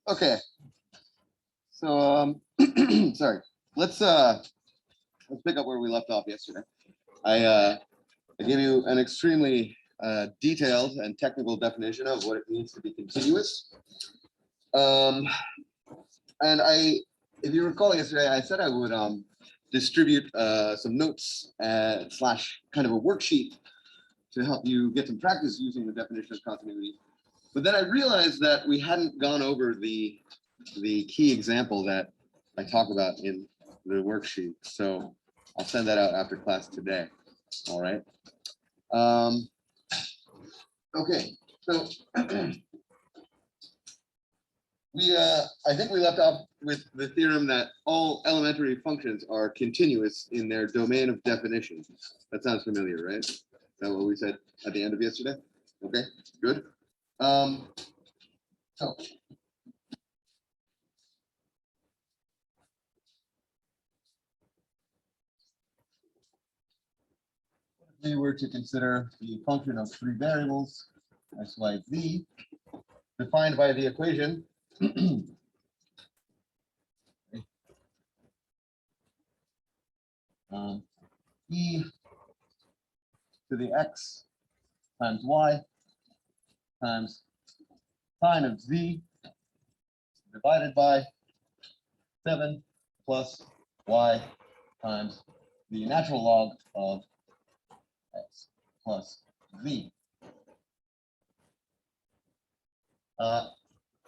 Okay. So sorry. Let's pick up where we left off yesterday. I gave you an extremely detailed and technical definition of what it means to be continuous. And if you recall yesterday, I said I would distribute some notes slash kind of a worksheet to help you get some practice using the definition of continuity. But then I realized that we hadn't gone over the key example that I talk about in the worksheet. So I'll send that out after class today. All right. Okay, so I think we left off with the theorem that all elementary functions are continuous in their domain of definition. That sounds familiar, right? Is that what we said at the end of yesterday? Okay, good. So if we were to consider the function of three variables, x, y, z, defined by the equation e to the x times y times sine of z divided by 7 plus y times the natural log of x plus z.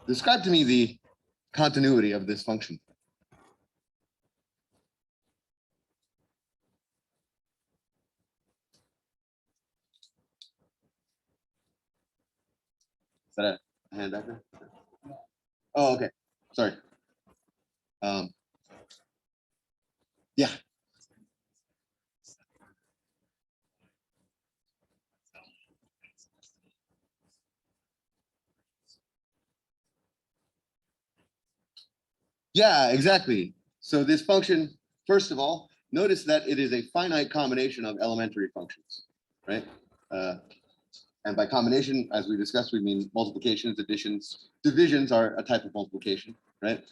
Describe to me the continuity of this function. Is that a hand back there? Oh, okay. Sorry. Yeah. Yeah, exactly. So this function, first of all, notice that it is a finite combination of elementary functions, right? And by combination, as we discussed, we mean multiplications, additions, divisions are a type of multiplication, right?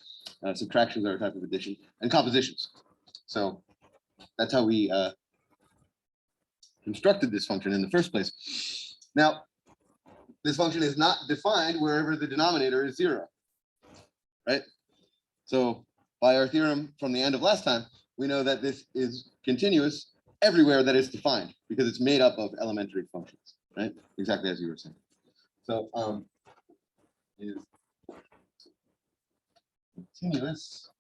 Subtractions are a type of addition, and compositions. So that's how we constructed this function in the first place. Now, this function is not defined wherever the denominator is 0, right? So by our theorem from the end of last time, we know that this is continuous everywhere that is defined because it's made up of elementary functions, right? Exactly as you were saying. So is continuous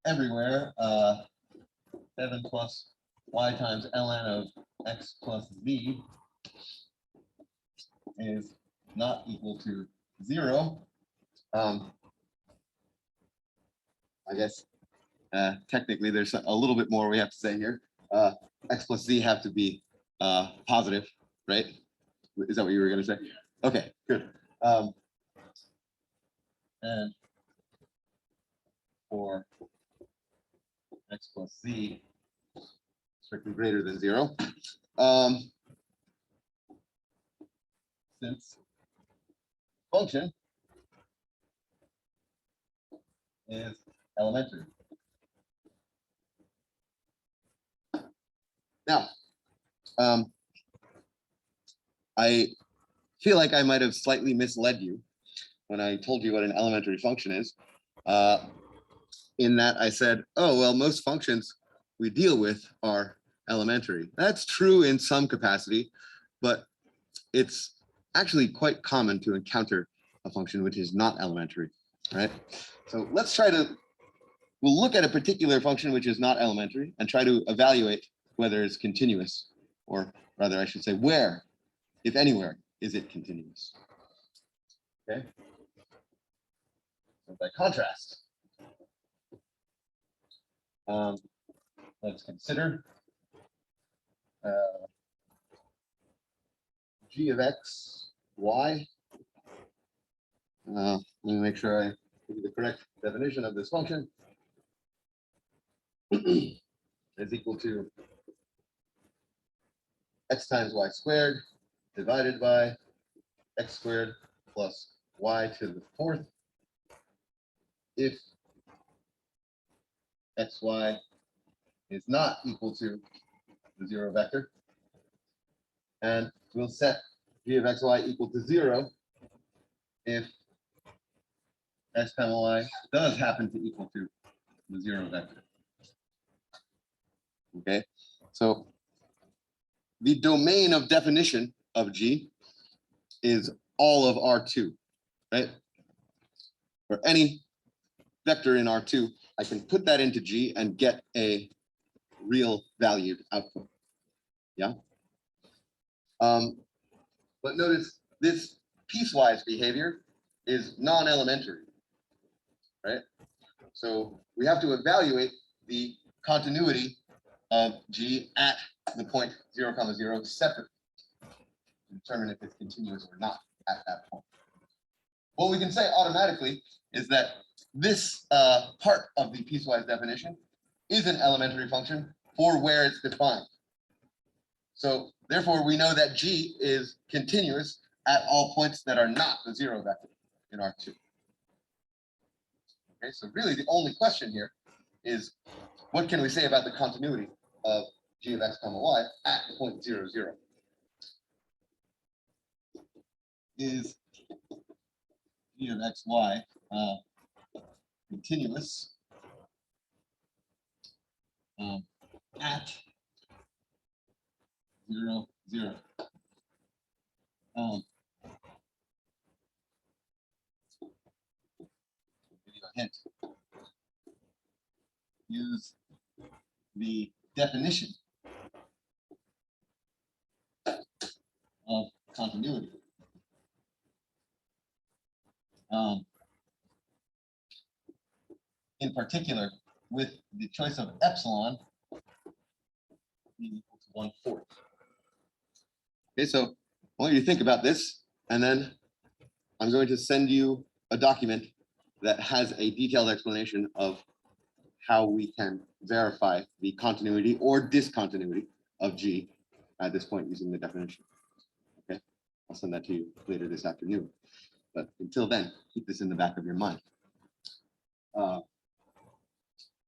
everywhere 7 plus y times ln of x plus z is not equal to 0. I guess technically there's a little bit more we have to say here. X plus z have to be positive, right? Is that what you were going to say? Okay, good. And for x plus z strictly greater than 0, since function is elementary. Now, I feel like I might have slightly misled you when I told you what an elementary function is. In that I said, oh, well, most functions we deal with are elementary. That's true in some capacity, but it's actually quite common to encounter a function which is not elementary, right? So let's try to, we'll look at a particular function which is not elementary and try to evaluate whether it's continuous, or rather I should say where, if anywhere, is it continuous. Okay. So by contrast, let's consider g of x, y. Let me make sure I give you the correct definition of this function. Is equal to x times y squared divided by x squared plus y to the 4th if xy is not equal to the 0 vector, and we'll set g of xy equal to 0 if x comma y does happen to equal to the 0 vector. Okay, so the domain of definition of G is all of R2, right? For any vector in R2, I can put that into G and get a real valued output. Yeah. But notice this piecewise behavior is non-elementary, right? So we have to evaluate the continuity of G at the point 0, 0 separately to determine if it's continuous or not at that point. What we can say automatically is that this part of the piecewise definition is an elementary function for where it's defined. So therefore, we know that G is continuous at all points that are not the 0 vector in R2. Okay, so really the only question here is, what can we say about the continuity of g of x comma y at the point 0, 0? Is g of x, y continuous at 0, 0? Give you a hint. Use the definition of continuity. In particular, with the choice of epsilon being equal to 1/4. Okay, so I want you to think about this, and then I'm going to send you a document that has a detailed explanation of how we can verify the continuity or discontinuity of G at this point using the definition. Okay, I'll send that to you later this afternoon. But until then, keep this in the back of your mind.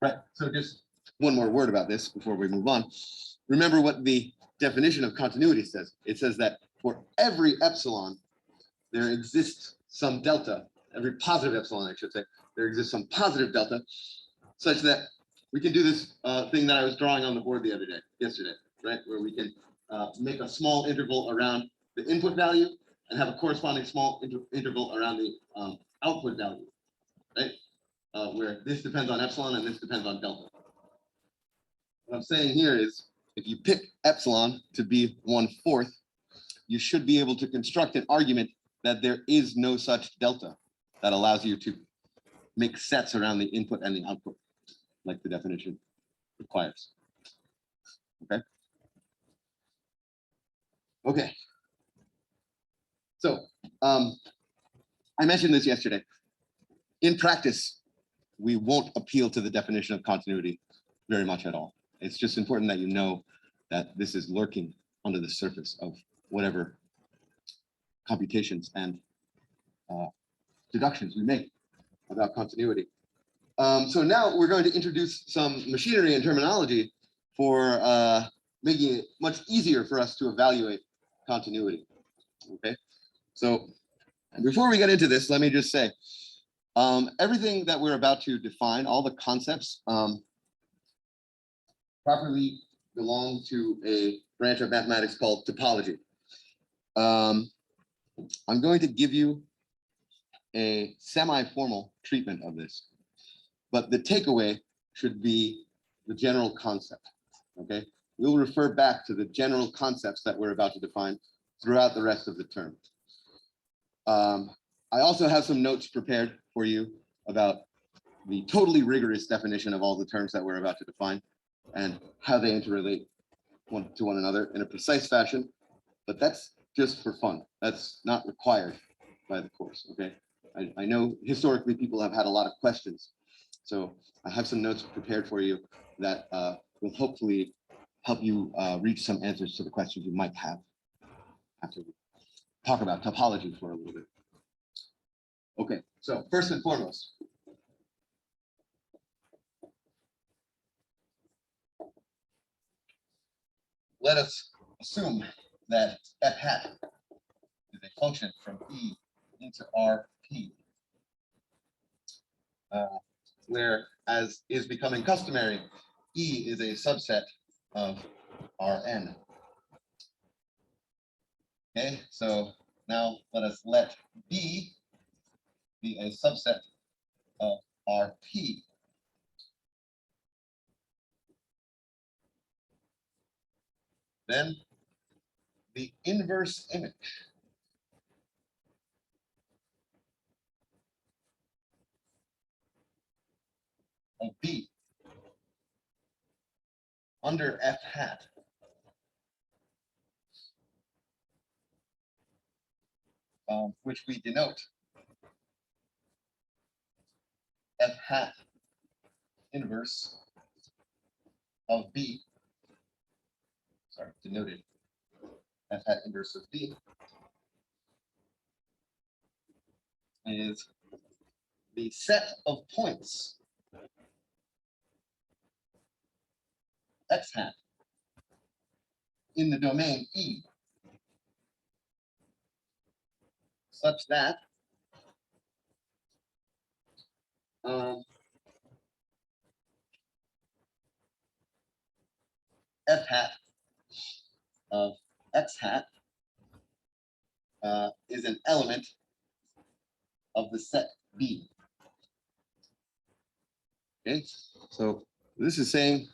Right, so just one more word about this before we move on. Remember what the definition of continuity says. It says that for every epsilon, there exists some delta, every positive epsilon, I should say, there exists some positive delta, such that we can do this thing that I was drawing on the board yesterday, right? Where we can make a small interval around the input value and have a corresponding small interval around the output value, right? Where this depends on epsilon and this depends on delta. What I'm saying here is, if you pick epsilon to be 1/4, you should be able to construct an argument that there is no such delta that allows you to make sets around the input and the output, like the definition requires. Okay. Okay. So I mentioned this yesterday. In practice, we won't appeal to the definition of continuity very much at all. It's just important that you know that this is lurking under the surface of whatever computations and deductions we make about continuity. So now we're going to introduce some machinery and terminology for making it much easier for us to evaluate continuity. Okay, so before we get into this, let me just say, everything that we're about to define, all the concepts, properly belong to a branch of mathematics called topology. I'm going to give you a semi-formal treatment of this, but the takeaway should be the general concept, okay? We'll refer back to the general concepts that we're about to define throughout the rest of the term. I also have some notes prepared for you about the totally rigorous definition of all the terms that we're about to define and how they interrelate to one another in a precise fashion, but that's just for fun. That's not required by the course, okay? I know historically people have had a lot of questions, so I have some notes prepared for you that will hopefully help you reach some answers to the questions you might have after we talk about topology for a little bit. Okay, so first and foremost, let us assume that f hat is a function from E into Rp, where, as is becoming customary, E is a subset of Rn. Okay, so now let us let B be a subset of Rp. Then the inverse image of B under f hat which we denote f hat inverse of B, sorry, denoted f hat inverse of B, is the set of points x hat in the domain E such that f hat of x hat is an element of the set B. Okay, so this is saying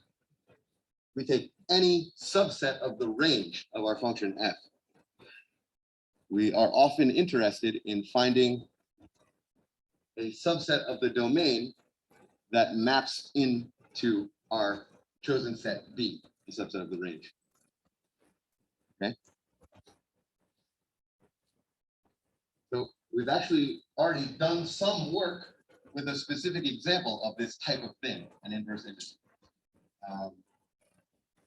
we take any subset of the range of our function f. We are often interested in finding a subset of the domain that maps into our chosen set B, the subset of the range. Okay. So we've actually already done some work with a specific example of this type of thing, an inverse image.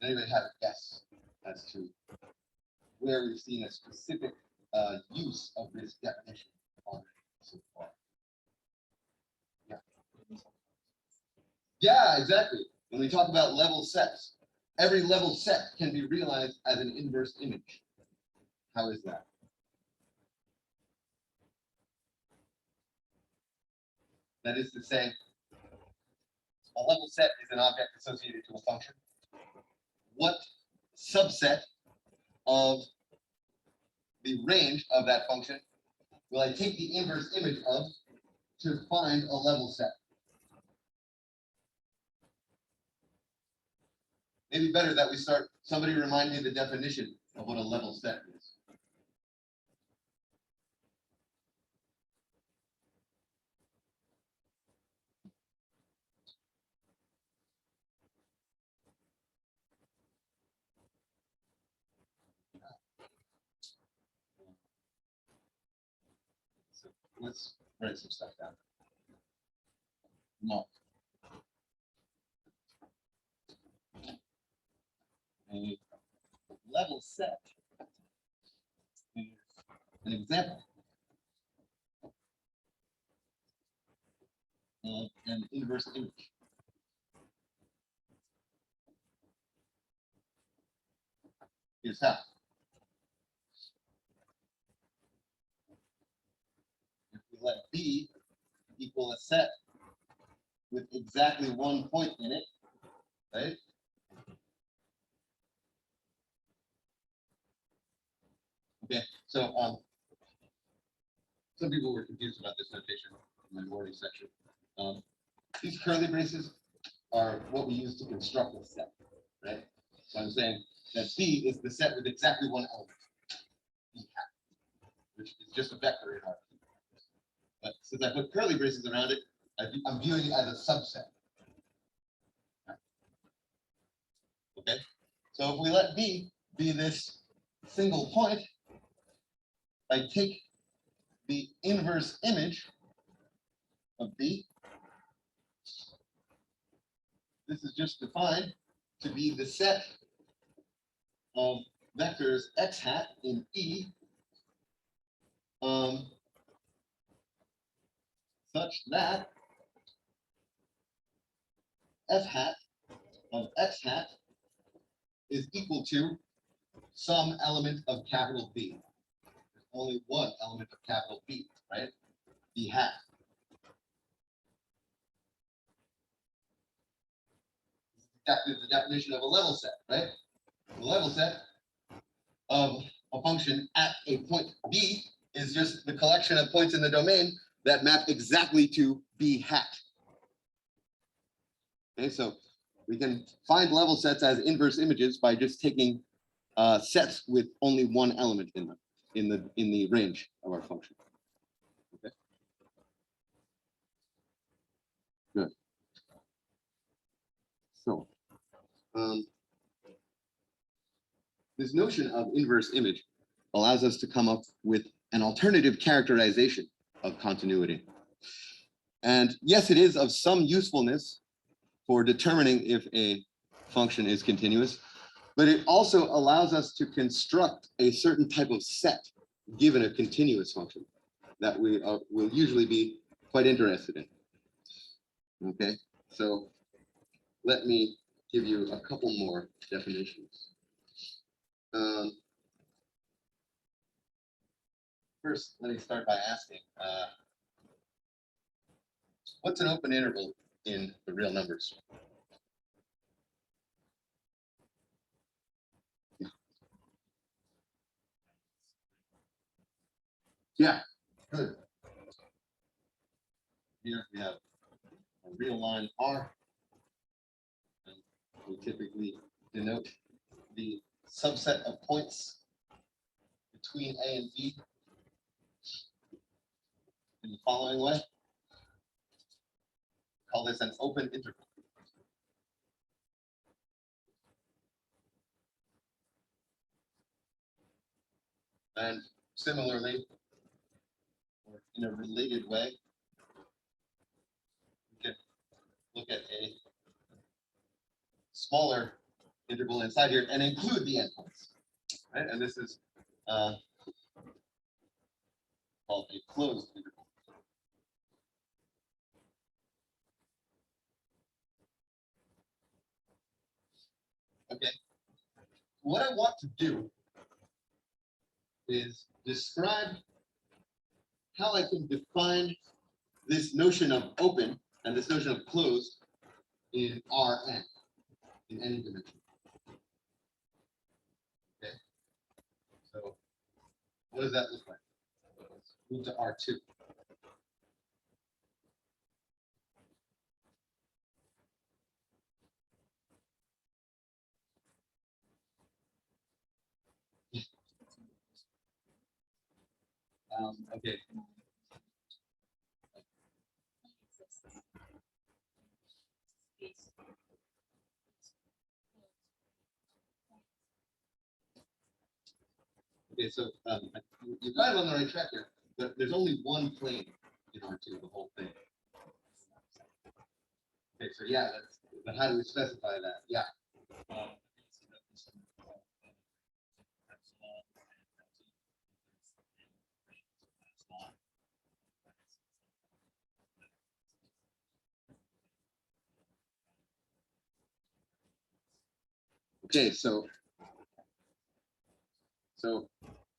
Anybody have a guess as to where we've seen a specific use of this definition already so far? Yeah, exactly. When we talk about level sets, every level set can be realized as an inverse image. How is that? That is to say, a level set is an object associated to a function. What subset of the range of that function will I take the inverse image of to find a level set? Maybe better that we start, somebody remind me the definition of what a level set is. So let's write some stuff down. No. A level set is an example of an inverse image. Here's how. If we let B equal a set with exactly one point in it, right? Okay, so some people were confused about this notation in my morning section. These curly braces are what we use to construct a set, right? So I'm saying that B is the set with exactly one element, which is just a vector in our. But since I put curly braces around it, I'm viewing it as a subset. Okay, so if we let B be this single point, I take the inverse image of B. This is just defined to be the set of vectors x hat in E such that f hat of x hat is equal to some element of capital B. There's only one element of capital B, right? B hat. Exactly the definition of a level set, right? The level set of a function at a point B is just the collection of points in the domain that map exactly to B hat. Okay, so we can find level sets as inverse images by just taking sets with only one element in them in the range of our function. Okay. Good. So this notion of inverse image allows us to come up with an alternative characterization of continuity. And yes, it is of some usefulness for determining if a function is continuous, but it also allows us to construct a certain type of set given a continuous function that we will usually be quite interested in. Okay, so let me give you a couple more definitions. First, let me start by asking, what's an open interval in the real numbers? Yeah, good. Here we have a real line R. And we typically denote the subset of points between A and B in the following way. Call this an open interval. And similarly, or in a related way, we can look at a smaller interval inside here and include the endpoints, right? And this is called a closed interval. Okay, what I want to do is describe how I can define this notion of open and this notion of closed in Rn in any dimension. Okay. So what does that look like? Let's move to R2. Okay. Okay, so you're kind of on the right track here, but there's only one plane in R2, the whole thing. Okay, so yeah, but how do we specify that? Yeah. Okay, so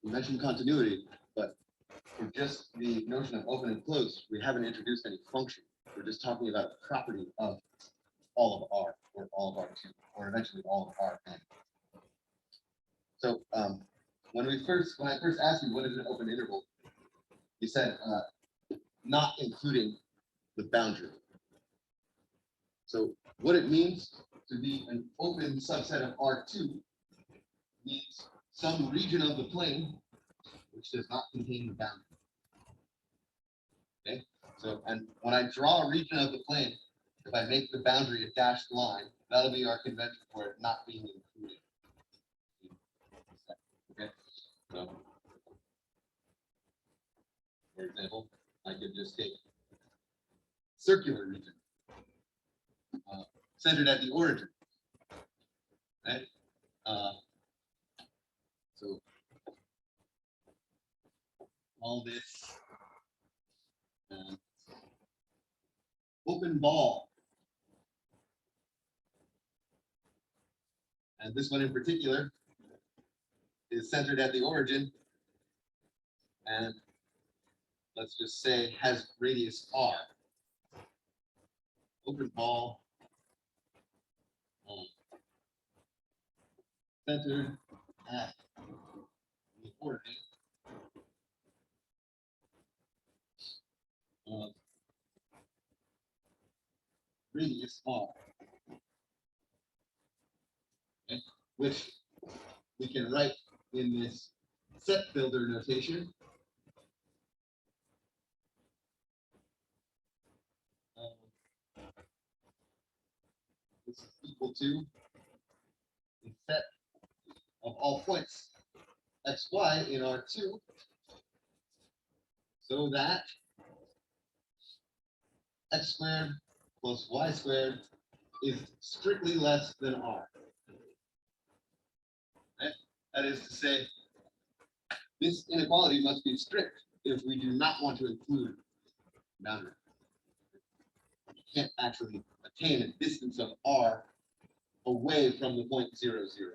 you mentioned continuity, but for just the notion of open and closed, we haven't introduced any function. We're just talking about a property of all of R, or all of R2, or eventually all of Rn. So when I first asked you what is an open interval, you said not including the boundary. So what it means to be an open subset of R2 means some region of the plane which does not contain the boundary. Okay, so and when I draw a region of the plane, if I make the boundary a dashed line, that'll be our convention for it not being included. Okay, so for example, I could just take circular region centered at the origin. Right? So all this open ball, and this one in particular is centered at the origin, and let's just say has radius r. Open ball centered at the origin. Radius r, okay, which we can write in this set builder notation. This is equal to the set of all points x, y in R2, so that x squared plus y squared is strictly less than r. Right? That is to say, this inequality must be strict if we do not want to include boundary. You can't actually attain a distance of r away from the point 0, 0.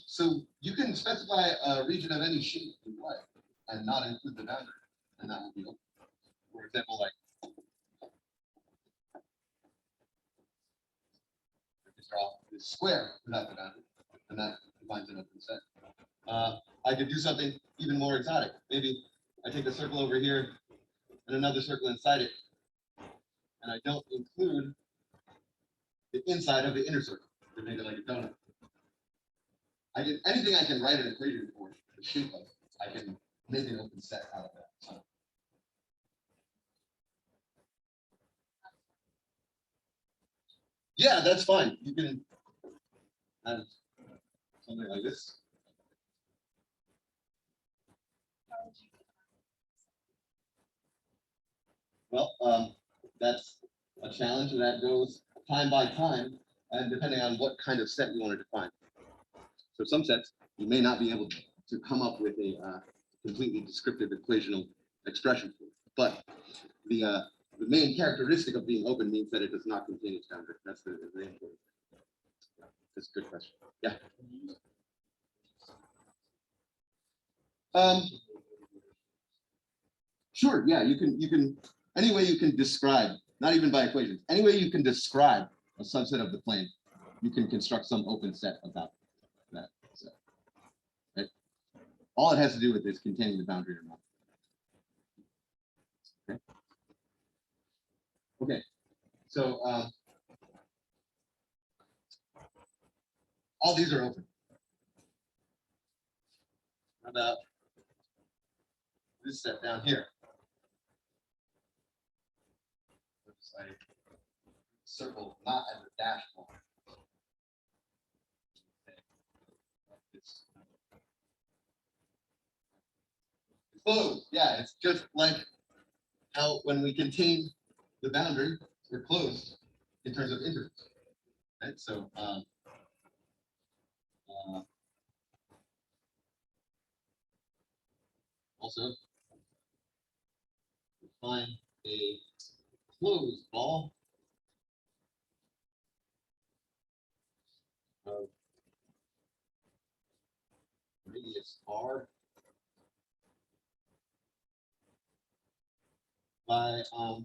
So you can specify a region of any shape you like and not include the boundary, and that will be open. For example, like just draw this square without the boundary, and that defines an open set. I could do something even more exotic. Maybe I take a circle over here and another circle inside it, and I don't include the inside of the inner circle. To make it like a donut. Anything I can write an equation for the shape of, I can make an open set out of that. So. Yeah, that's fine. You can have something like this. Well, that's a challenge, and that goes time by time, and depending on what kind of set you want to define. So some sets you may not be able to come up with a completely descriptive equational expression for it. But the main characteristic of being open means that it does not contain its boundary. That's the important thing. Yeah, that's a good question. Yeah. Sure. Yeah, you can any way you can describe, not even by equations, any way you can describe a subset of the plane, you can construct some open set about that set. Right? All it has to do with is containing the boundary or not. Okay. Okay. So all these are open. How about this set down here? Looks like circle not as a dash line. It's closed. Yeah, it's just like how when we contain the boundary, we're closed in terms of intervals. Right? So also find a closed ball of radius r by dr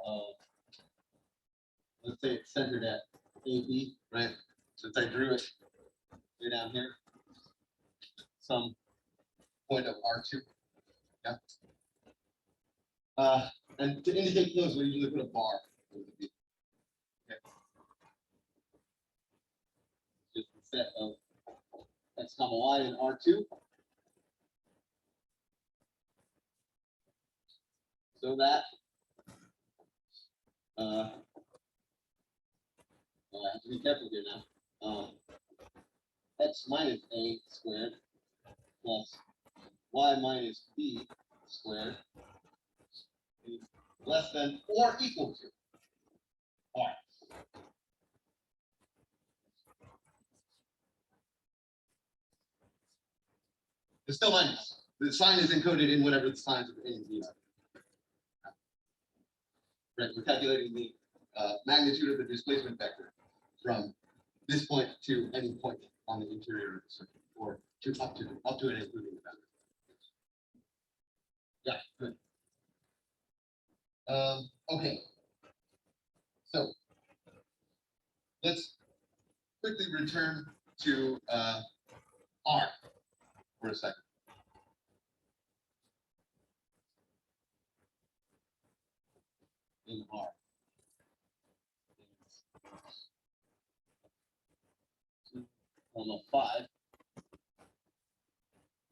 of, let's say it's centered at AB, right? Since I drew it way down here, some point of R2. Yeah. And to indicate close, we usually put a bar. Okay. Just a set of x comma y in R2. So that I have to be careful here now. X minus a squared plus y minus b squared is less than or equal to r. It's still minus. The sign is encoded in whatever the signs of A and B are. Right, we're calculating the magnitude of the displacement vector from this point to any point on the interior of the circuit, or to up to and including the boundary. Yeah, good. Okay, so let's quickly return to R for a second. In R. On a 5,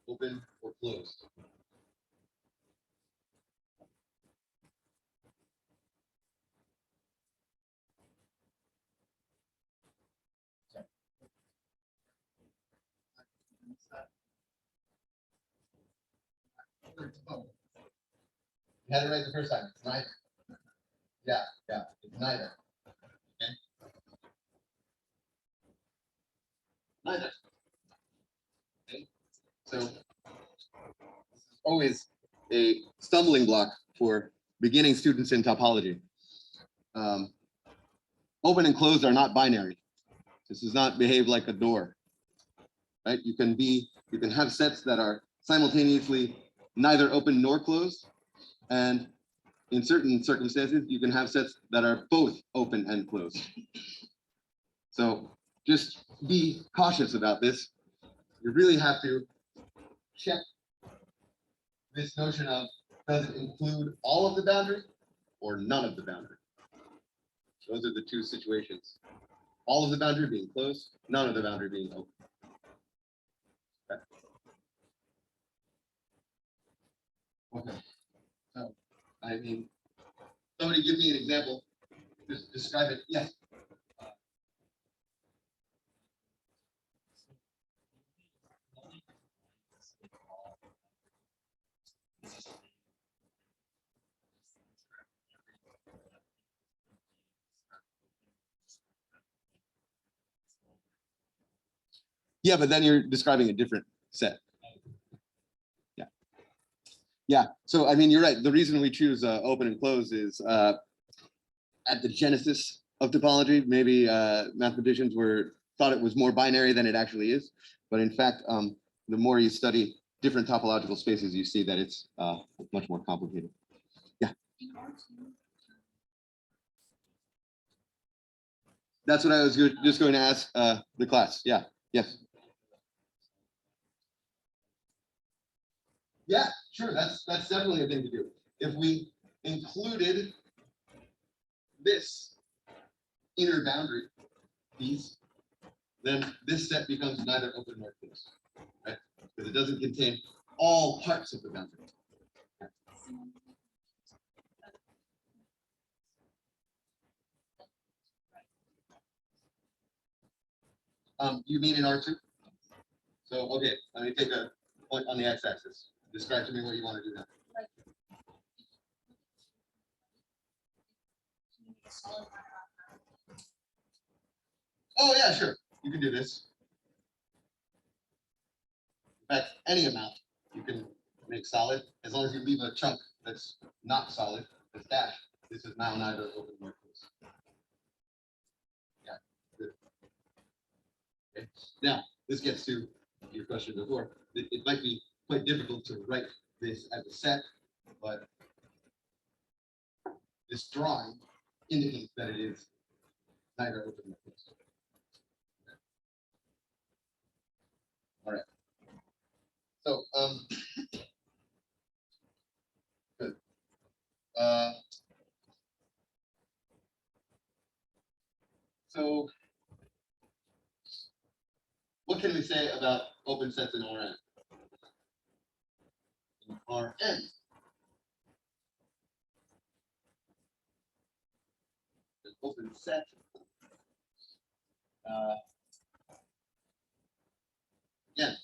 open or closed. You had it right the first time. It's neither. Yeah, it's neither. Okay. Neither. Okay. So always a stumbling block for beginning students in topology. Open and closed are not binary. This does not behave like a door, right? You can have sets that are simultaneously neither open nor closed, and in certain circumstances, you can have sets that are both open and closed. So just be cautious about this. You really have to check this notion of, does it include all of the boundary or none of the boundary? Those are the two situations. All of the boundary being closed, none of the boundary being open. Okay. So, I mean, somebody give me an example. Just describe it. Yes. Yeah, but then you're describing a different set. Yeah. Yeah. So, I mean, you're right. The reason we choose open and close is at the genesis of topology, maybe mathematicians thought it was more binary than it actually is. But in fact, the more you study different topological spaces, you see that it's much more complicated. Yeah. That's what I was just going to ask the class. Yeah. Yes. Yeah, sure. That's definitely a thing to do. If we included this inner boundary piece, then this set becomes neither open nor closed, right? Because it doesn't contain all parts of the boundary. You mean in R2? So, okay, let me take a point on the x-axis. Describe to me what you want to do now. Oh, yeah, sure. You can do this. In fact, any amount you can make solid, as long as you leave a chunk that's not solid, that's dashed. This is now neither open nor closed. Yeah, good. Okay. Now, this gets to your question before. It might be quite difficult to write this as a set, but this drawing indicates that it is neither open nor closed. All right. So, good. So, what can we say about open sets in Rn? In Rn, an open set again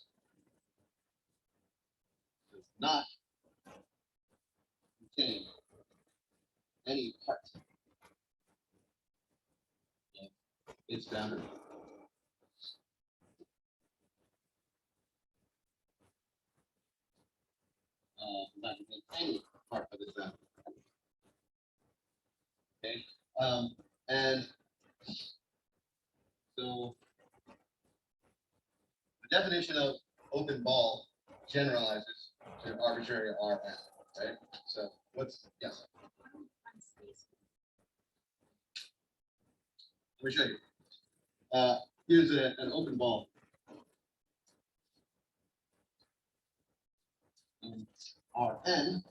does not contain any part of its boundary. Not contain any part of its boundary. Okay, and so the definition of open ball generalizes to arbitrary Rn, right? So what's yes? Let me show you. Here's an open ball. Rn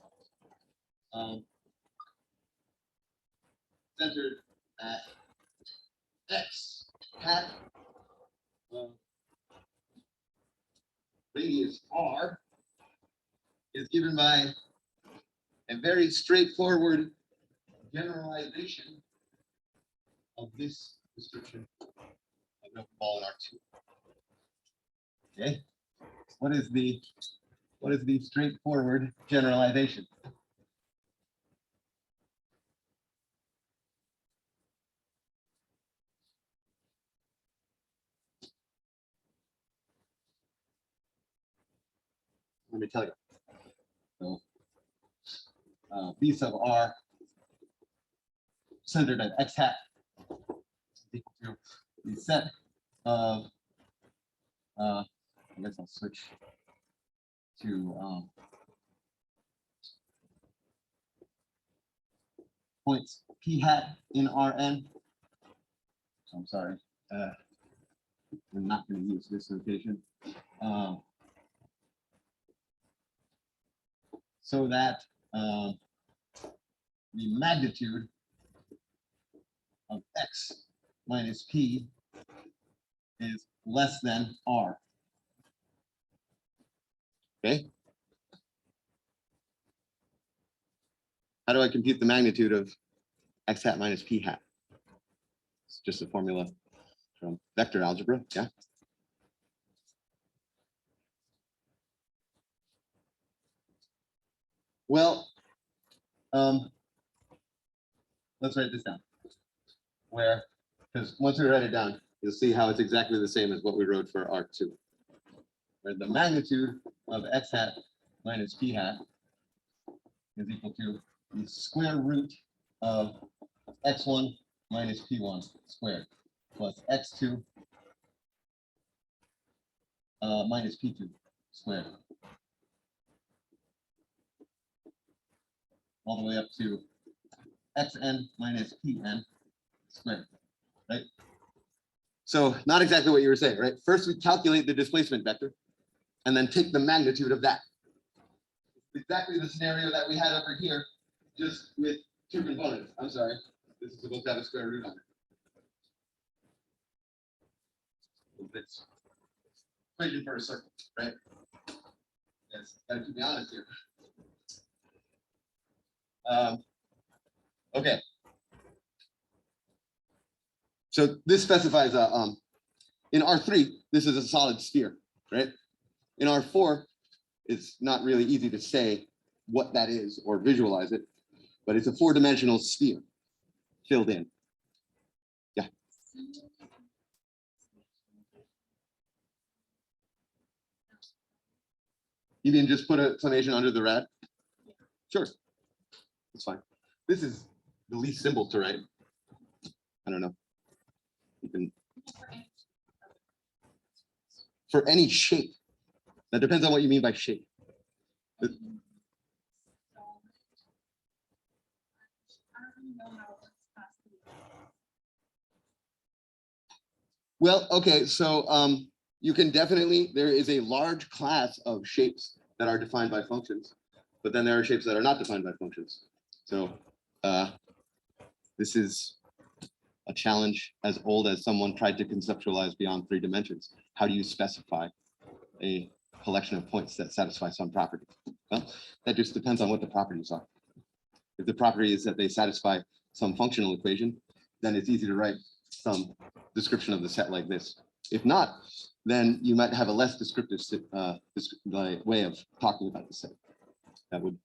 centered at x hat radius r is given by a very straightforward generalization of this description of an open ball in R2. Okay, what is the straightforward generalization? Let me tell you. So, B sub r centered at x hat is equal to the set of I guess I'll switch to points p hat in Rn. I'm sorry, we're not going to use this notation. So that the magnitude of x minus p is less than r. Okay. How do I compute the magnitude of x hat minus p hat? It's just a formula from vector algebra. Yeah. Well, let's write this down. Where, because once we write it down, you'll see how it's exactly the same as what we wrote for R2. where the magnitude of x hat minus p hat is equal to the square root of x1 minus p1 squared plus x2 minus p2 squared, all the way up to xn minus pn squared, right? So not exactly what you were saying, right? First, we calculate the displacement vector and then take the magnitude of that. Exactly the scenario that we had over here, just with two components. I'm sorry, this is supposed to have a square root on it. It's equation for a circle, right? Yes, gotta keep me honest here. Okay. So this specifies in R3, this is a solid sphere, right? In R4, it's not really easy to say what that is or visualize it, but it's a four-dimensional sphere filled in. Yeah. You mean just put a summation under the rad? Sure, that's fine. This is the least symbol to write. I don't know. You can for any shape. That depends on what you mean by shape. Well, okay, so you can definitely, there is a large class of shapes that are defined by functions, but then there are shapes that are not defined by functions. So this is a challenge as old as someone tried to conceptualize beyond 3 dimensions. How do you specify a collection of points that satisfy some property? Well, that just depends on what the properties are. If the property is that they satisfy some functional equation, then it's easy to write some description of the set like this. If not, then you might have a less descriptive way of talking about the set that would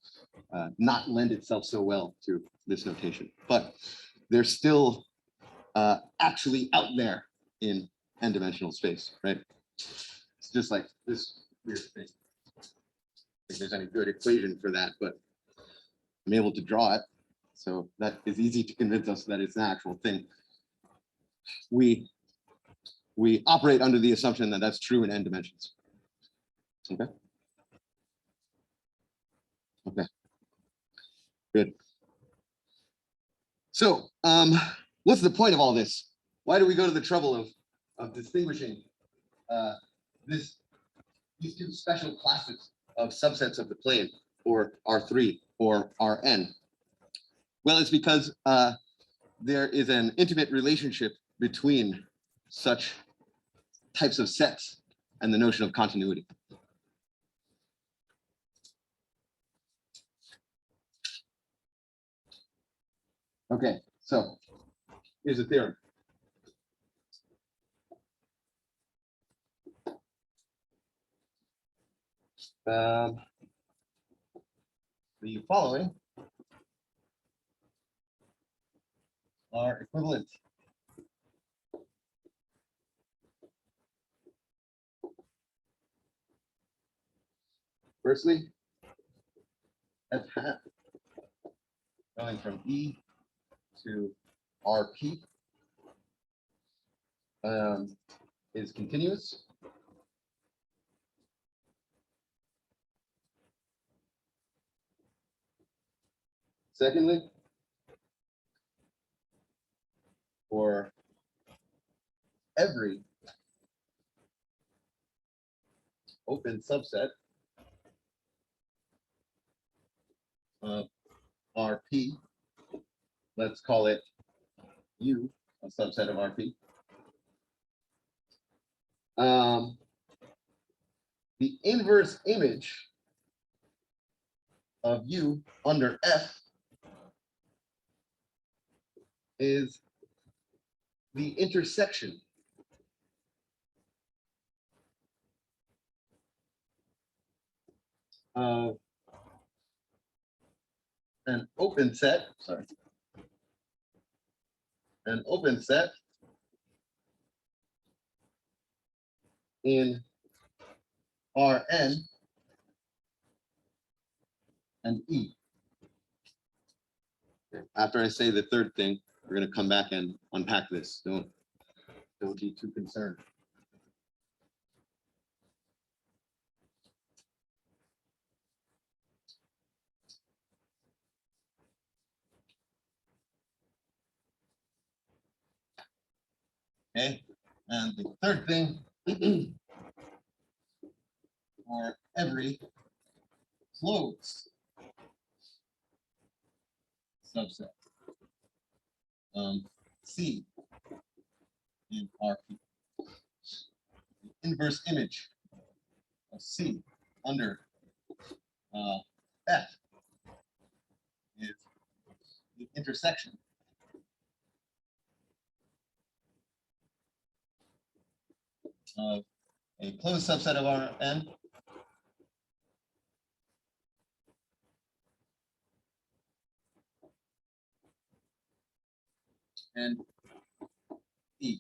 not lend itself so well to this notation. But they're still actually out there in n-dimensional space, right? It's just like this weird thing. I think there's any good equation for that, but I'm able to draw it. So that is easy to convince us that it's an actual thing. We operate under the assumption that that's true in n dimensions. Okay. Okay. Good. So what's the point of all this? Why do we go to the trouble of distinguishing these two special classes of subsets of the plane, or R3 or Rn? Well, it's because there is an intimate relationship between such types of sets and the notion of continuity. Okay, so here's a theorem. The following are equivalent. Firstly, f hat going from E to RP is continuous. Secondly, for every open subset of RP, let's call it U, a subset of RP. The inverse image of U under F is the intersection of an open set, an open set in Rn and E. After I say the third thing, we're going to come back and unpack this. Don't be too concerned. Okay, and the third thing, for every closed subset, C in RP, the inverse image of C under F is the intersection of a closed subset of Rn and E.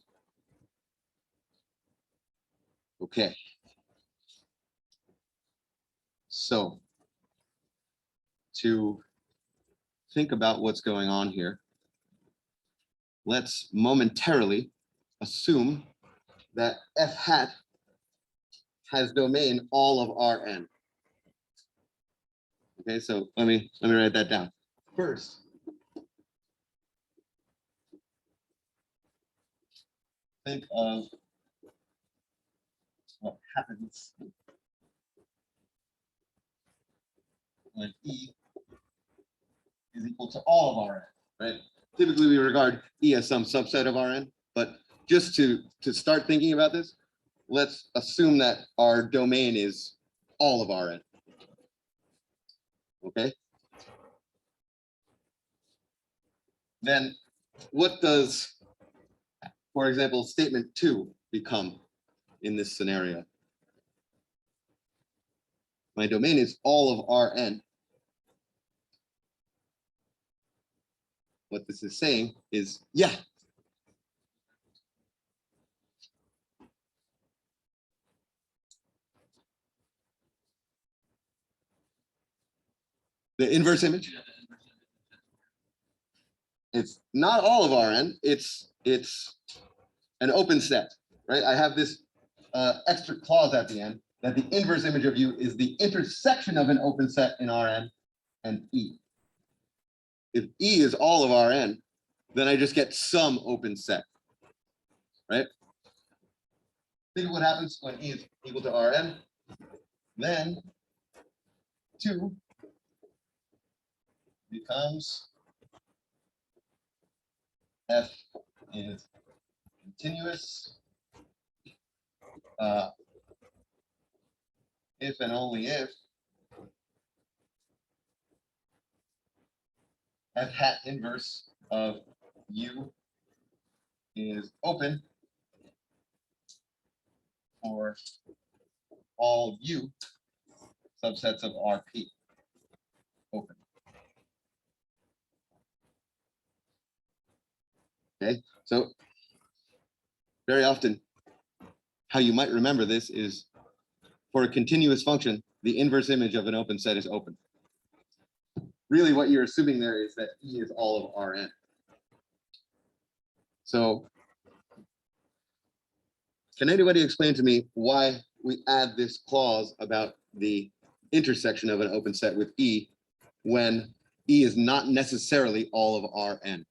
Okay. So to think about what's going on here, let's momentarily assume that F hat has domain all of Rn. Okay, so let me write that down. First, think of what happens when E is equal to all of Rn, right? Typically, we regard E as some subset of Rn, but just to start thinking about this, let's assume that our domain is all of Rn. Okay. Then what does, for example, statement 2 become in this scenario? My domain is all of Rn. What this is saying is, yeah, the inverse image. It's not all of Rn. It's an open set, right? I have this extra clause at the end that the inverse image of U is the intersection of an open set in Rn and E. If E is all of Rn, then I just get some open set, right? Think of what happens when E is equal to Rn. Then 2 becomes F is continuous if and only if F hat inverse of U is open for all U subsets of RP. Open. Okay, so very often how you might remember this is for a continuous function, the inverse image of an open set is open. Really what you're assuming there is that E is all of Rn. So can anybody explain to me why we add this clause about the intersection of an open set with E when E is not necessarily all of Rn?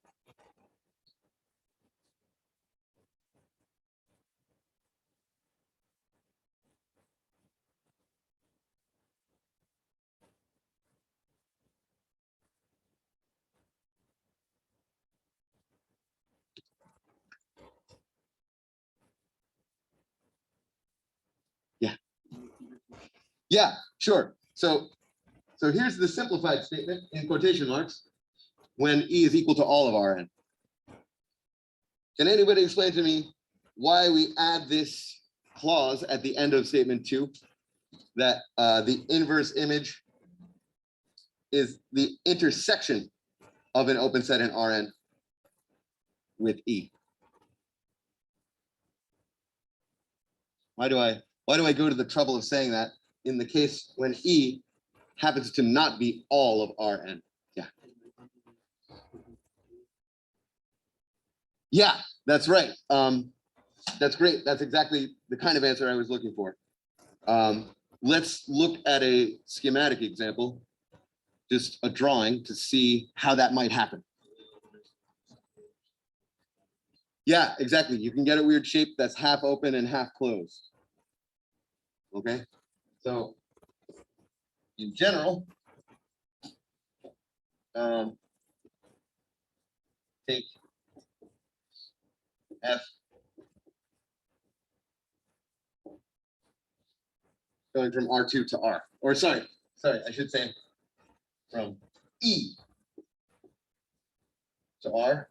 Yeah, sure. So here's the simplified statement in quotation marks when E is equal to all of Rn. Can anybody explain to me why we add this clause at the end of statement 2 that the inverse image is the intersection of an open set in Rn with E? Why do I Why do I go to the trouble of saying that in the case when E happens to not be all of Rn? Yeah. Yeah, that's right. That's great. That's exactly the kind of answer I was looking for. Let's look at a schematic example, just a drawing to see how that might happen. Yeah, exactly. You can get a weird shape that's half open and half closed. Okay, so in general, take F going from R2 to R, or sorry, I should say from E to R,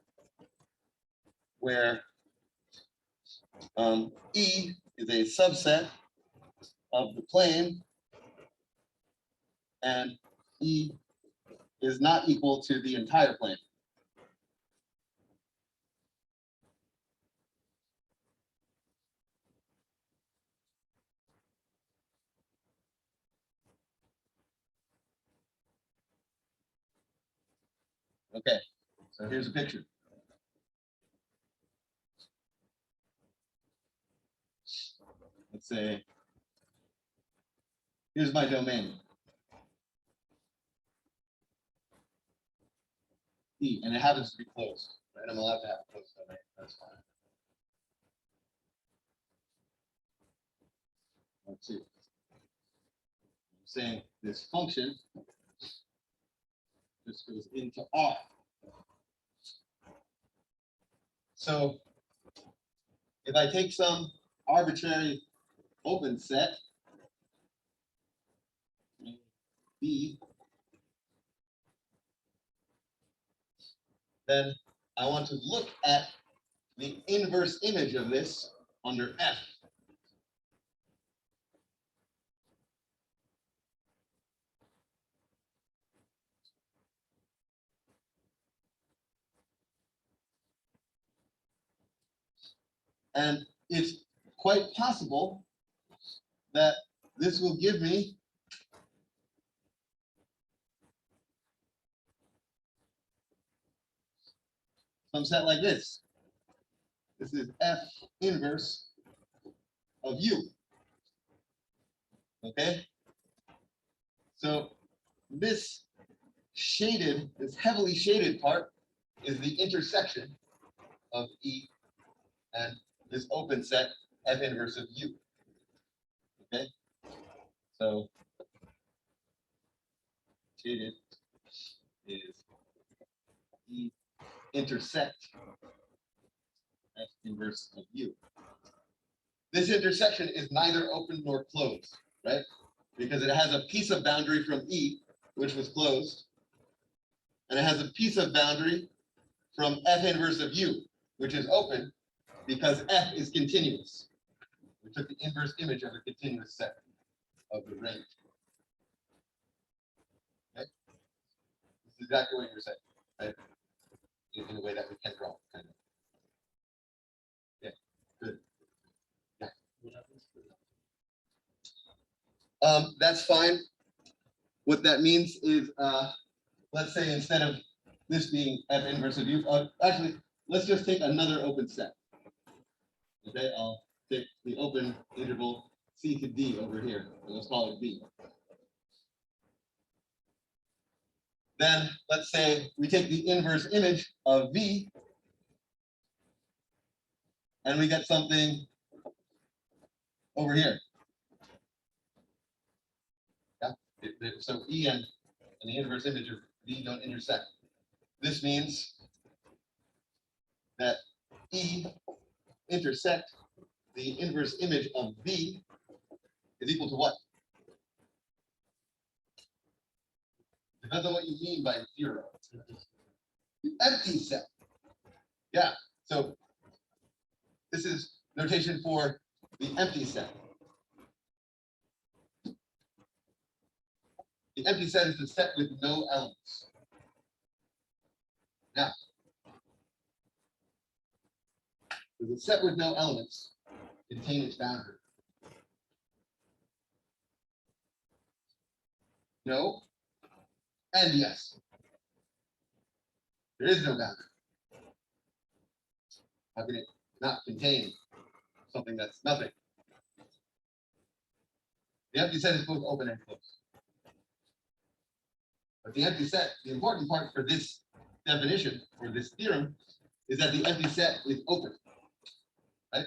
where E is a subset of the plane and E is not equal to the entire plane. Okay, so here's a picture. Let's say, here's my domain. E, and it happens to be closed, right? I'm allowed to have a closed domain, that's fine. Let's see. I'm saying this function just goes into R. So if I take some arbitrary open set, B, then I want to look at the inverse image of this under F. And it's quite possible that this will give me some set like this. This is F inverse of U. Okay? So this shaded, this heavily shaded part is the intersection of E and this open set F inverse of U. Okay? So shaded is E intersect F inverse of U. This intersection is neither open nor closed, right? Because it has a piece of boundary from E, which was closed, and it has a piece of boundary from F inverse of U, which is open, because F is continuous. We took the inverse image of a continuous set of the range. Okay? This is exactly what you're saying, right? In a way that we can draw, kind of. Yeah, good. Yeah. That's fine. What that means is, let's say instead of this being F inverse of U, actually, let's just take another open set. Okay, I'll take the open interval C to D over here, and let's call it B. Then let's say we take the inverse image of V, and we get something over here. Yeah? So E and the inverse image of V don't intersect. This means that E intersect the inverse image of V is equal to what? Depends on what you mean by 0. The empty set. Yeah, so this is notation for the empty set. The empty set is the set with no elements. Now, does a set with no elements contain its boundary? No, and yes. There is no boundary. How can it not contain something that's nothing? The empty set is both open and closed. But the empty set, the important part for this definition, or this theorem, is that the empty set is open, right?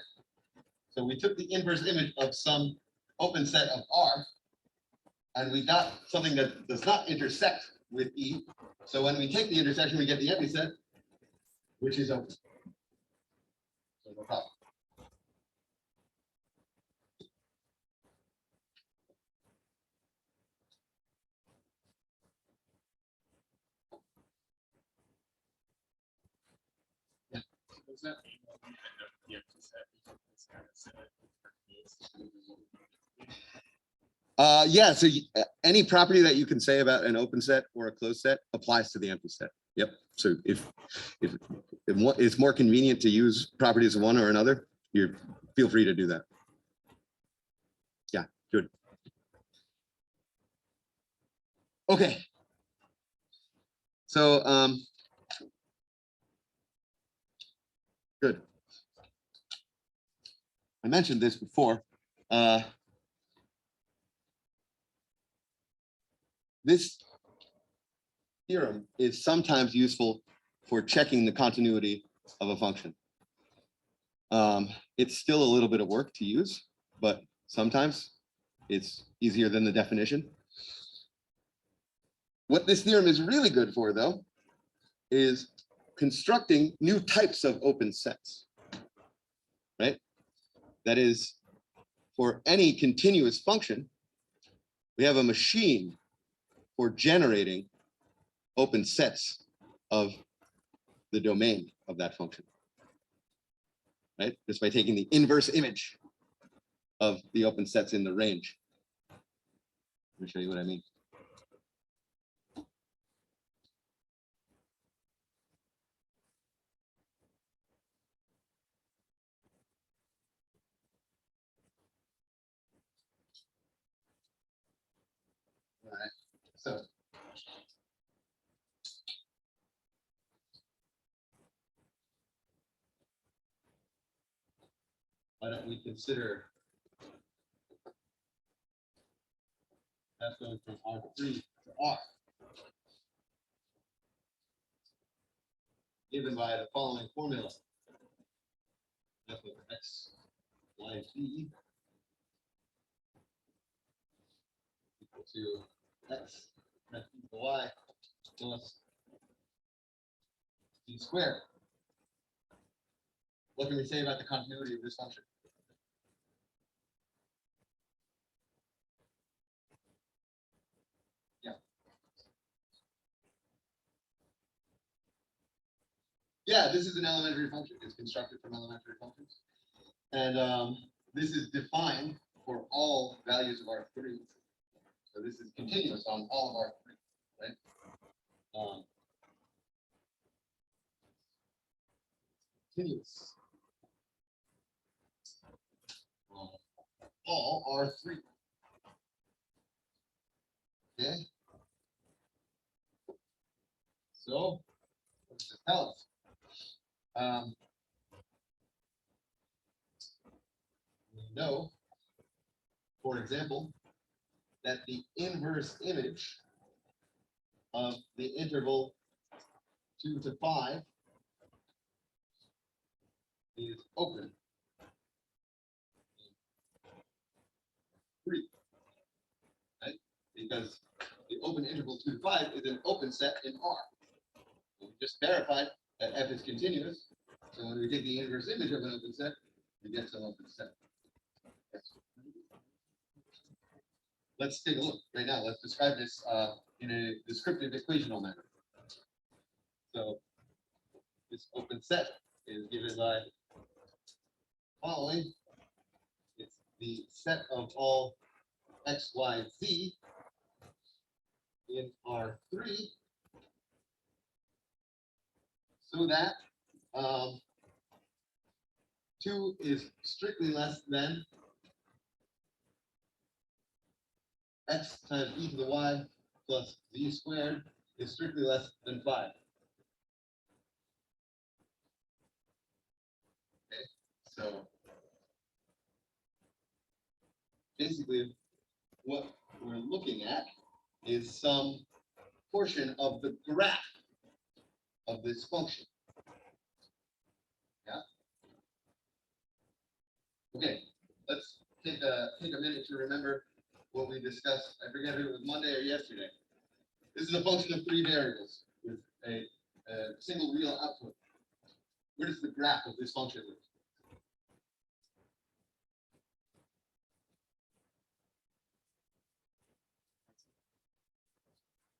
So we took the inverse image of some open set of R, and we got something that does not intersect with E. So when we take the intersection, we get the empty set, which is open. So no problem. Does that mean that we end up the empty set because it's kind of set Yeah, so any property that you can say about an open set or a closed set applies to the empty set. Yep. So if it's more convenient to use properties of one or another, you feel free to do that. Yeah, good. Okay. So good. I mentioned this before. This theorem is sometimes useful for checking the continuity of a function. It's still a little bit of work to use, but sometimes it's easier than the definition. What this theorem is really good for, though, is constructing new types of open sets, right? That is, for any continuous function, we have a machine for generating open sets of the domain of that function, right? Just by taking the inverse image of the open sets in the range. Let me show you what I mean. All right, so why don't we consider that's going from R3 to R, given by the following formula. F of x, y, z equal to x, f equal y plus z squared. What can we say about the continuity of this function? Yeah, this is an elementary function. It's constructed from elementary functions. And this is defined for all values of R3. So this is continuous on all of R3, right? Continuous on all R3. Okay. So what does this tell us? We know, for example, that the inverse image of the interval 2 to 5 is open. 3, right? Because the open interval 2 to 5 is an open set in R. We just verified that F is continuous. So when we take the inverse image of an open set, we get some open set. Let's take a look right now. Let's describe this in a descriptive equational manner. So this open set is given by following. It's the set of all x, y, z in R3, so that 2 is strictly less than x times e to the y plus z squared is strictly less than 5. Okay, so basically what we're looking at is some portion of the graph of this function. Yeah. Okay, let's take a minute to remember what we discussed. I forget if it was Monday or yesterday. This is a function of 3 variables with a single real output. Where does the graph of this function live?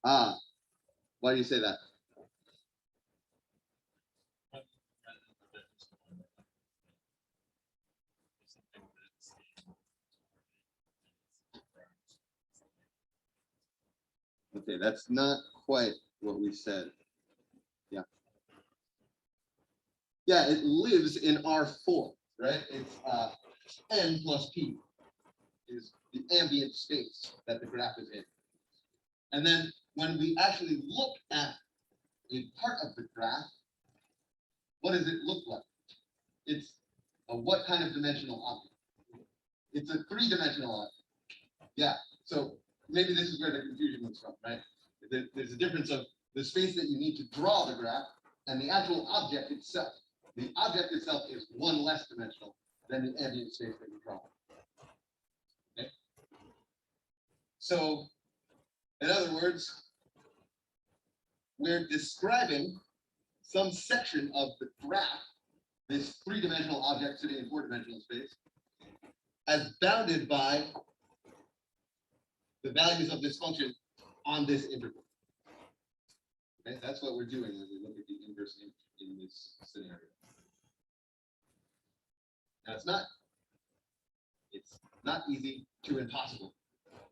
Ah, why do you say that? Okay, that's not quite what we said. Yeah. Yeah, it lives in R4, right? It's n plus p is the ambient space that the graph is in. And then when we actually look at a part of the graph, what does it look like? It's a what kind of dimensional object? It's a 3-dimensional object. Yeah, so maybe this is where the confusion comes from, right? There's a difference of the space that you need to draw the graph and the actual object itself. The object itself is 1 less dimensional than the ambient space that you draw. Okay? So, in other words, we're describing some section of the graph, this 3-dimensional object sitting in 4-dimensional space, as bounded by the values of this function on this interval. Okay, that's what we're doing when we look at the inverse in this scenario. Now it's not easy to impossible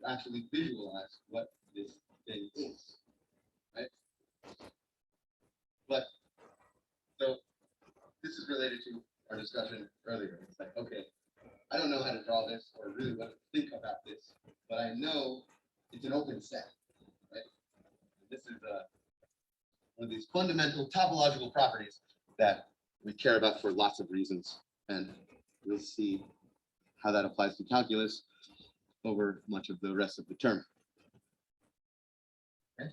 to actually visualize what this thing is, right? But so this is related to our discussion earlier. It's like, okay, I don't know how to draw this or really what to think about this, but I know it's an open set, right? This is one of these fundamental topological properties that we care about for lots of reasons, and we'll see how that applies to calculus over much of the rest of the term. Okay.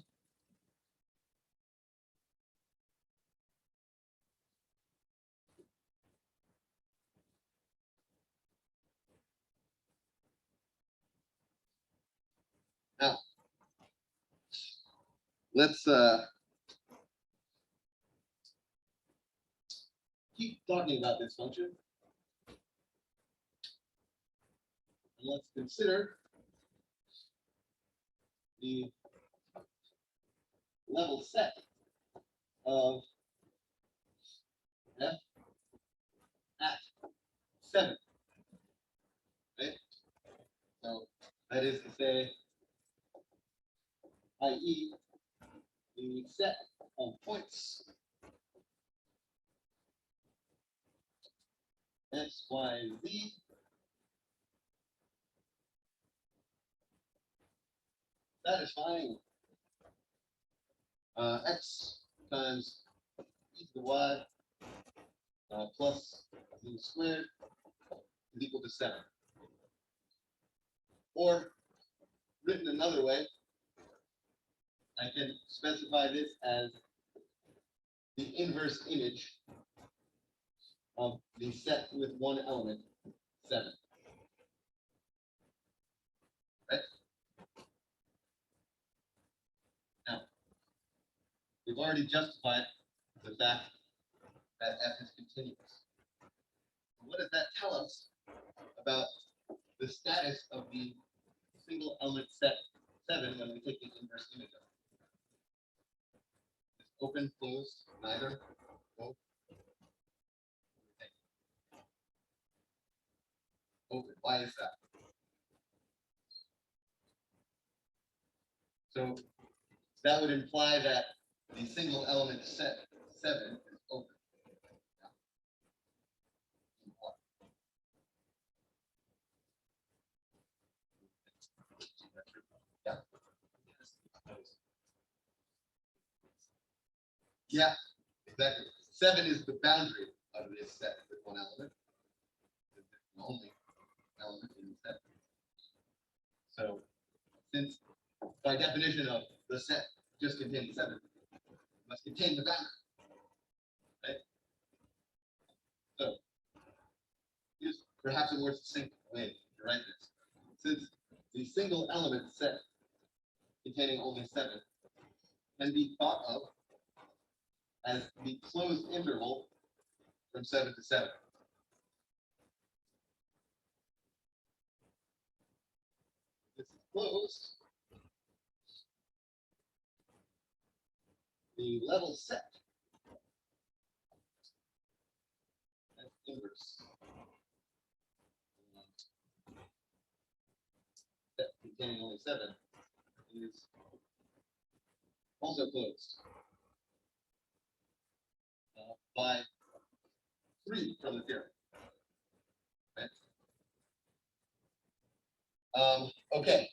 Now, let's keep talking about this function. And let's consider the level set of f at 7. Okay? So that is to say, i.e., the set of points x, y, z satisfying x times e to the y plus z squared is equal to 7. Or written another way, I can specify this as the inverse image of the set with one element, 7. Right? Now, we've already justified the fact that f is continuous. What does that tell us about the status of the single element set 7 when we take the inverse image of it? Is open, closed, neither, both? Open. Why is that? So that would imply that the single element set 7 is open. Yeah. Yeah, exactly. 7 is the boundary of this set with one element. It's the only element in the set. So since by definition of the set just contains 7, it must contain the boundary. Right? So here's perhaps a more succinct way to write this. Since the single element set containing only 7 can be thought of as the closed interval from 7 to 7. This is closed. The level set as inverse set containing only 7 is also closed by 3 from the theorem. Right? Okay.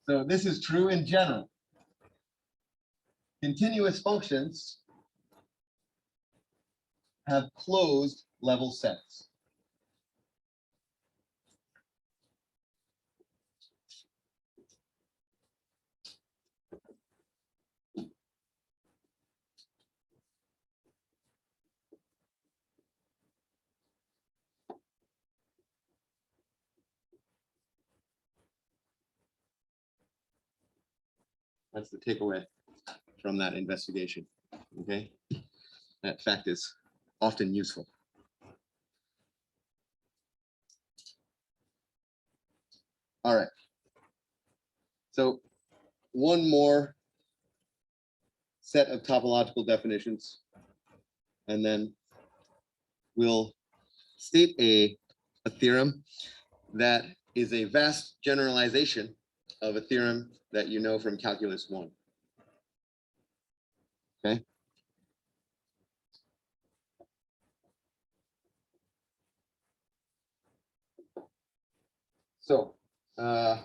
So this is true in general. Continuous functions have closed level sets. That's the takeaway from that investigation. Okay, that fact is often useful. All right. So one more set of topological definitions, and then we'll state a theorem that is a vast generalization of a theorem that you know from Calculus 1. Okay. So, a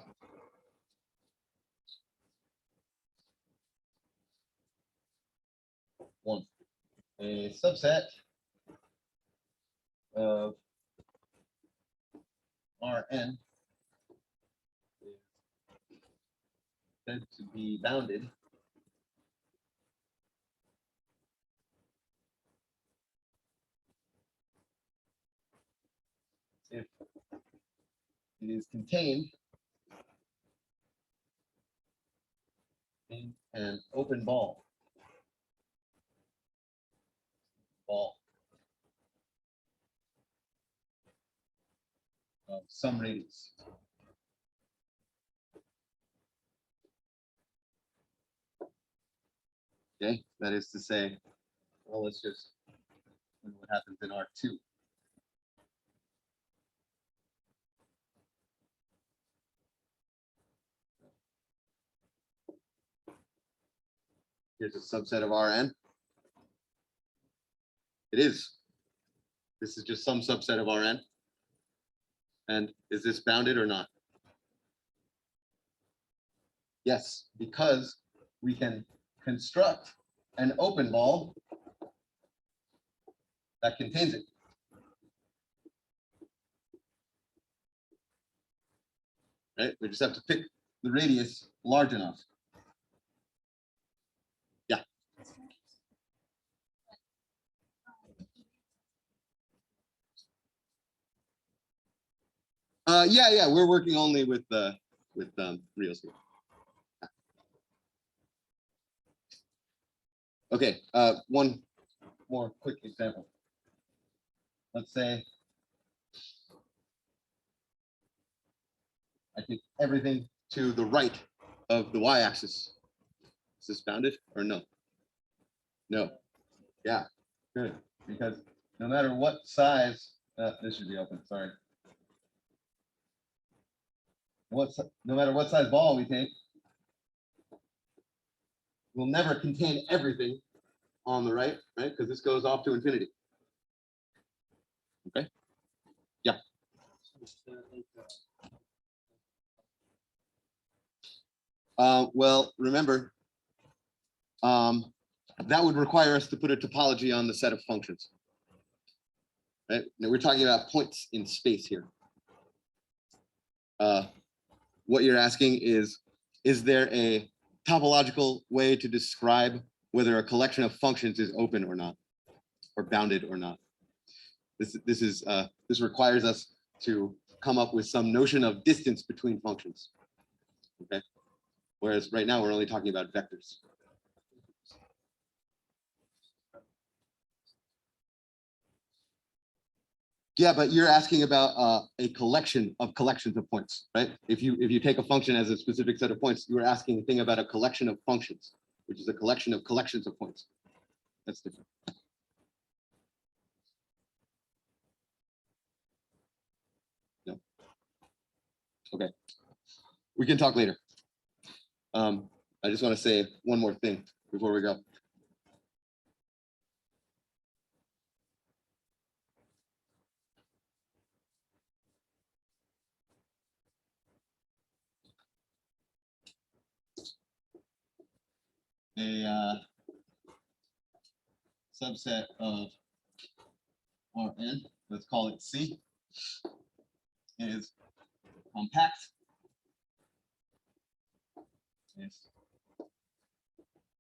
subset of Rn is said to be bounded if it is contained in an open ball of some radius. Okay, that is to say, well, let's just look what happens in R2. Here's a subset of Rn. It is. This is just some subset of Rn. And is this bounded or not? Yes, because we can construct an open ball that contains it. Right? We just have to pick the radius large enough. Yeah. Yeah, we're working only with reals here. Okay, one more quick example. Let's say I take everything to the right of the y-axis. Is this bounded or no? No. Yeah, good. Because no matter what size, this should be open, sorry. No matter what size ball we take, we'll never contain everything on the right, right? Because this goes off to infinity. Okay. Yeah. Well, remember, that would require us to put a topology on the set of functions. Right? Now we're talking about points in space here. What you're asking is there a topological way to describe whether a collection of functions is open or not, or bounded or not? This requires us to come up with some notion of distance between functions. Okay. Whereas right now we're only talking about vectors. Yeah, but you're asking about a collection of collections of points, right? If you take a function as a specific set of points, you are asking a thing about a collection of functions, which is a collection of collections of points. That's different. No. Okay. We can talk later. I just want to say one more thing before we go. A subset of Rn, let's call it C, is compact if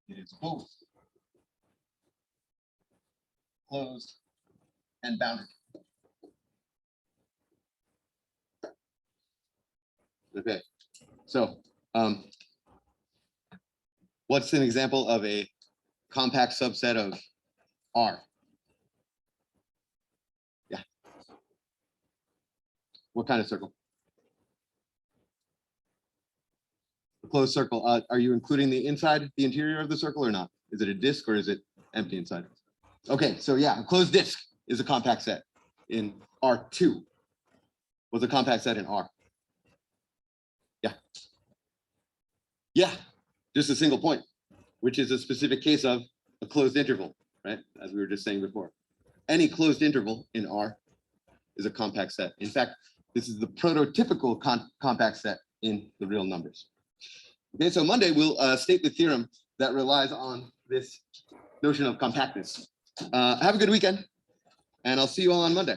it is both closed and bounded. Okay, so what's an example of a compact subset of R? Yeah. What kind of circle? A closed circle. Are you including the inside, the interior of the circle or not? Is it a disk or is it empty inside? Okay, so yeah, a closed disk is a compact set in R2. What's a compact set in R? Yeah. Yeah, just a single point, which is a specific case of a closed interval, right? As we were just saying before. Any closed interval in R is a compact set. In fact, this is the prototypical compact set in the real numbers. Okay, so Monday we'll state the theorem that relies on this notion of compactness. Have a good weekend, and I'll see you all on Monday.